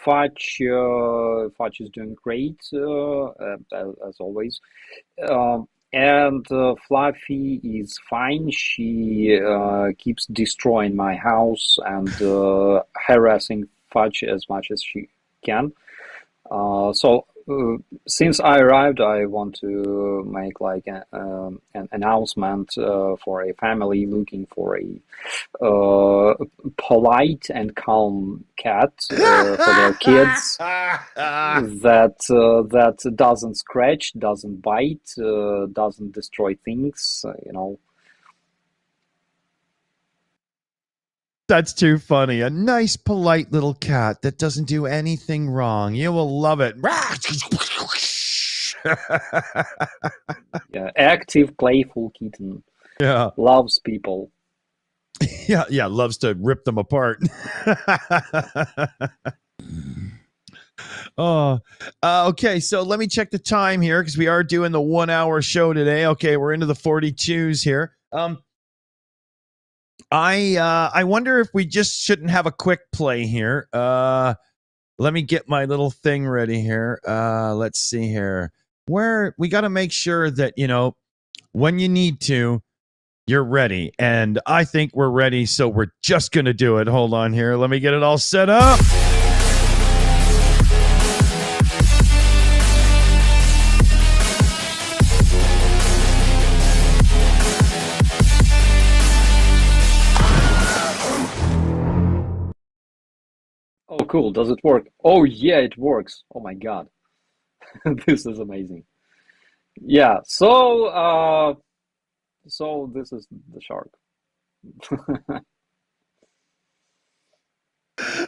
Fudge is doing great, as always. And Fluffy is fine. She keeps destroying my house and harassing Fudge as much as she can. So since I arrived, I want to make like an announcement for a family looking for a polite and calm cat for their kids that doesn't scratch, doesn't bite, doesn't destroy things. That's too funny. A nice, polite little cat that doesn't do anything wrong. You will love it. Yeah, active, playful kitten. Yeah. Loves people. Yeah, loves to rip them apart. Oh, okay. So let me check the time here because we are doing the 1 hour show today. Okay, we're into the 42s here. I wonder if we just shouldn't have a quick play here. Let me get my little thing ready here. Let's see here. Where we got to make sure that, when you need to, you're ready. And I think we're ready, so we're just going to do it. Hold on here. Let me get it all set up. Oh, cool. Does it work? Oh, yeah, it works. Oh my God. This is amazing. Yeah, so this is the shark.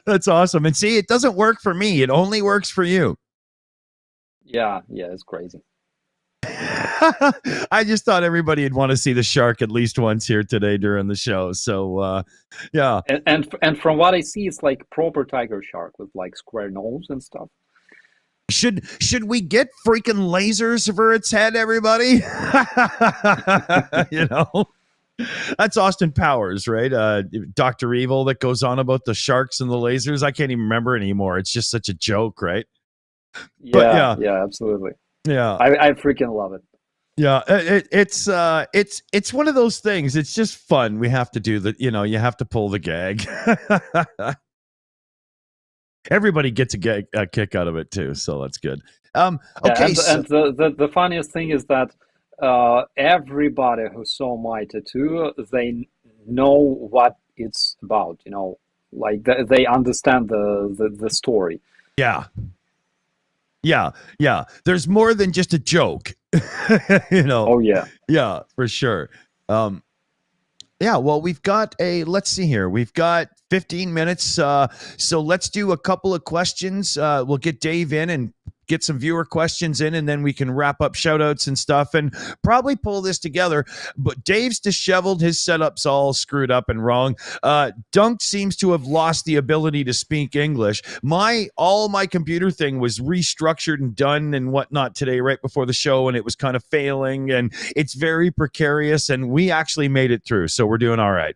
That's awesome. And see, it doesn't work for me. It only works for you. Yeah, it's crazy. I just thought everybody would want to see the shark at least once here today during the show. So, yeah. And from what I see, it's like proper tiger shark with like square nose and stuff. Should we get freaking lasers for its head, everybody? That's Austin Powers, right? Dr. Evil that goes on about the sharks and the lasers. I can't even remember anymore. It's just such a joke, right? Yeah, absolutely. Yeah, I freaking love it. Yeah, it's one of those things. It's just fun. We have to do that. You have to pull the gag. Everybody gets a kick out of it too, so that's good. Okay, and the funniest thing is that everybody who saw my tattoo, they know what it's about. Like they understand the story. Yeah. There's more than just a joke. Oh yeah. Yeah, for sure. Yeah, well, let's see here. We've got 15 minutes. So let's do a couple of questions. We'll get Dave in and get some viewer questions in, and then we can wrap up shout outs and stuff and probably pull this together. But Dave's disheveled. His setup's all screwed up and wrong. Dunk seems to have lost the ability to speak English. All my computer thing was restructured and done and whatnot today right before the show, and it was kind of failing, and it's very precarious, and we actually made it through, so we're doing all right.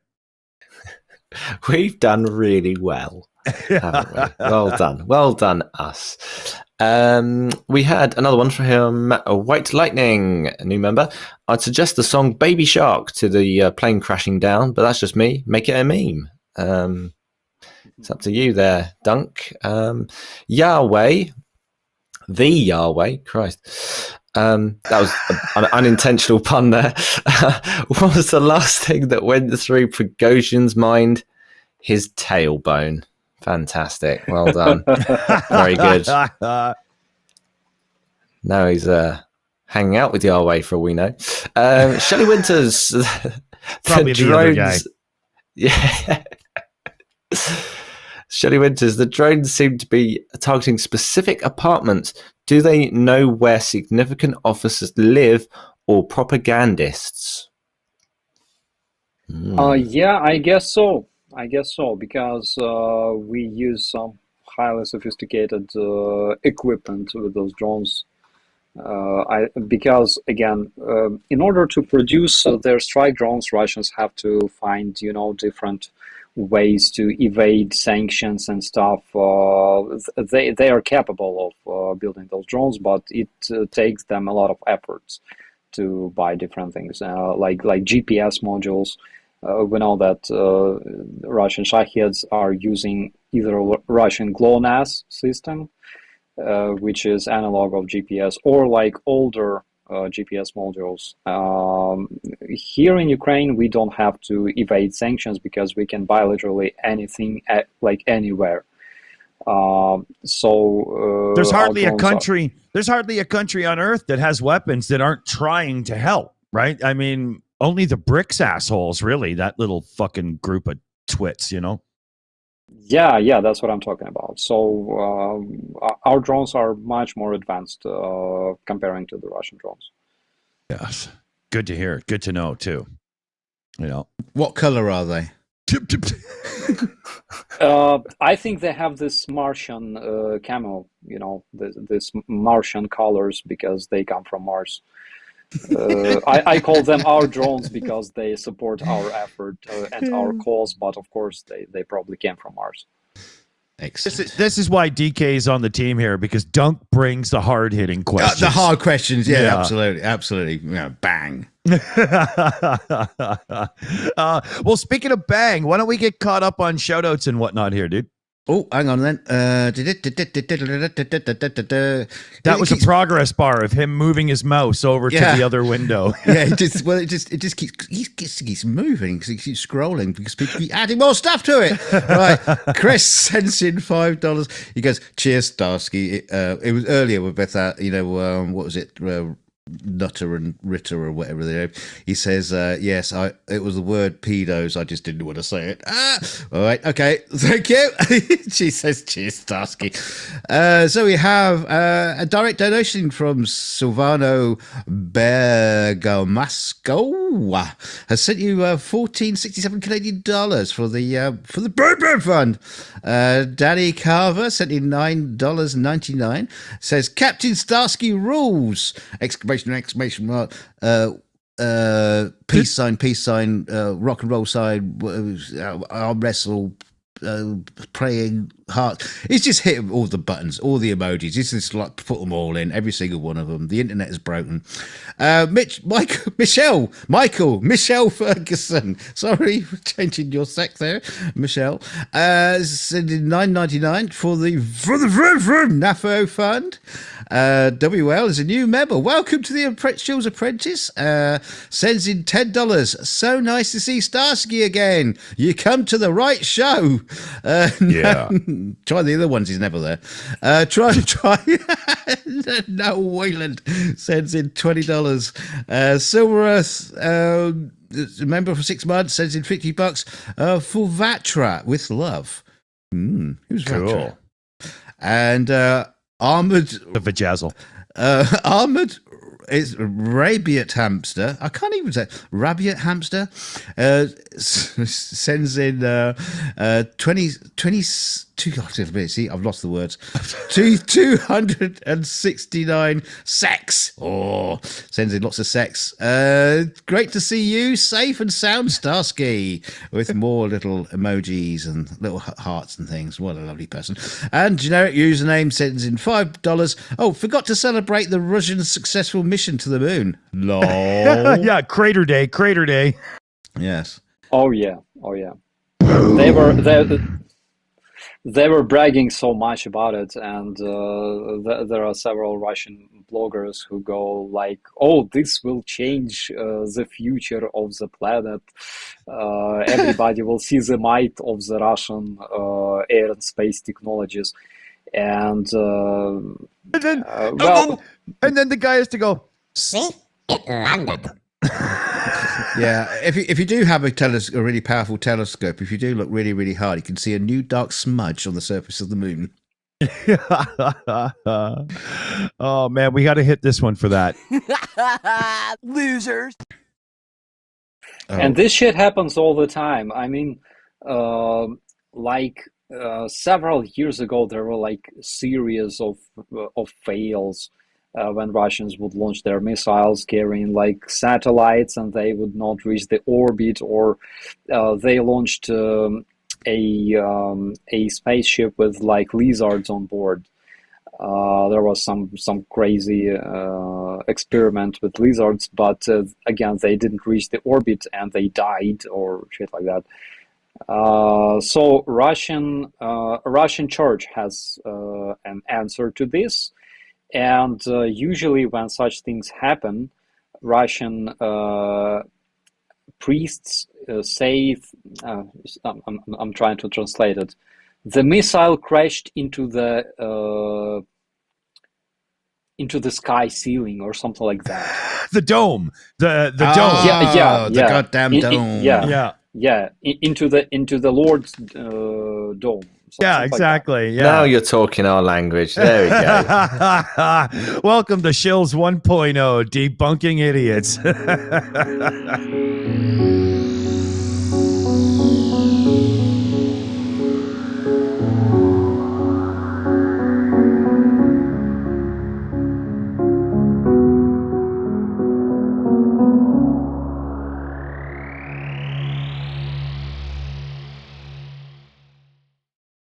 We've done really well, haven't we? Well done, us. We had another one from him, White Lightning, a new member. I'd suggest the song Baby Shark to the plane crashing down, but that's just me. Make it a meme. It's up to you there, Dunk. Yahweh, the Yahweh, Christ. That was an unintentional pun there. What was the last thing that went through Prigozhin's mind? His tailbone. Fantastic. Well done. Very good. Now he's hanging out with Yahweh for all we know. Shelley Winters. Probably the other guy. Yeah. Shelley Winters, the drones seem to be targeting specific apartments. Do they know where significant officers live or propagandists? Yeah, I guess so. Because we use some highly sophisticated equipment with those drones. Because again, in order to produce their strike drones, Russians have to find different ways to evade sanctions and stuff. They are capable of building those drones, but it takes them a lot of efforts to buy different things, like GPS modules. We know that Russian Shaheds are using either Russian GLONASS system, which is analog of GPS, or like older GPS modules. Here in Ukraine, we don't have to evade sanctions because we can buy literally anything like anywhere. There's Our hardly a drones are. country. There's hardly a country on earth that has weapons that aren't trying to help, right? I mean, only the BRICS assholes, really. That little fucking group of twits, you know. Yeah, that's what I'm talking about. So our drones are much more advanced comparing to the Russian drones. Yes, good to hear. Good to know too. You know, What color are they? I think they have this Martian camo, this Martian colors because they come from Mars. I call them our drones because they support our effort and our cause, but of course they probably came from Mars. Excellent. this is why DK is on the team here, because Dunk brings the hard hitting questions. The hard questions, yeah, Yeah. absolutely. Yeah, bang. Well, speaking of bang, why don't we get caught up on shout outs and whatnot here, dude? Oh, hang on then. That was a progress bar of him moving his mouse over to Yeah. the other window. Yeah, it just keeps moving because he keeps scrolling because people keep adding more stuff to it. Right, Chris sends in $5. He goes, "Cheers, Starsky." It was earlier with Beth. What was it? Nutter and Ritter or whatever they are. He says, yes, it was the word pedos. I just didn't want to say it. All right, okay, thank you. She says, cheers, Starsky. So we have a direct donation from Silvano Bergamasco. Has sent you 1467 Canadian dollars for the Breakman Fund. Danny Carver sent in $9.99. Says, Captain Starsky rules! Exclamation mark, peace sign, rock and roll sign, arm wrestle, praying heart. He's just hit all the buttons, all the emojis. He's just like put them all in, every single one of them. The internet is broken. Michelle Ferguson. Sorry for changing your sex there, Michelle. Sending $9.99 for the NAFO fund. WL is a new member. Welcome to the Shills Apprentice. Sends in $10. So nice to see Starsky again. You come to the right show. Yeah. Try the other ones. He's never there. Try. No, Wayland sends in $20. Silver Earth, a member for 6 months, sends in $50 for Vatra with love. Who's Cool. Vatra? And Armored The vajazzle. Armored is Rabiat Hamster. I can't even say Rabiat Hamster. Sends in 22. See, I've lost the words. 269 sex. Oh, sends in lots of sex. Great to see you, safe and sound, Starsky, with more little emojis and little hearts and things. What a lovely person. And generic username sends in $5. Oh, forgot to celebrate the Russian successful mission to the moon. Lol. Yeah, Crater Day. Yes. Oh yeah. They were bragging so much about it, and there are several Russian bloggers who go like, "Oh, this will change the future of the planet. Everybody will see the might of the Russian air and space technologies." And And then the guy has to go, See? It landed. Yeah, if you do have a really powerful telescope, if you do look really, really hard, you can see a new dark smudge on the surface of the moon. oh, man, we got to hit this one for that. Losers. And this shit happens all the time. I mean, several years ago, there were like series of fails when Russians would launch their missiles carrying like satellites, and they would not reach the orbit, or they launched a spaceship with like lizards on board. There was some crazy experiment with lizards, but again, they didn't reach the orbit and they died or shit like that. So Russian church has an answer to this, and usually when such things happen, Russian priests say, I'm trying to translate it. The missile crashed into the sky ceiling or something like that. The dome. The dome. Oh, the goddamn In- dome. Yeah. Into the Lord's dome. Yeah, Something like that. exactly. Yeah. Now you're talking our language. There we go. Welcome to Shills 1.0, debunking idiots.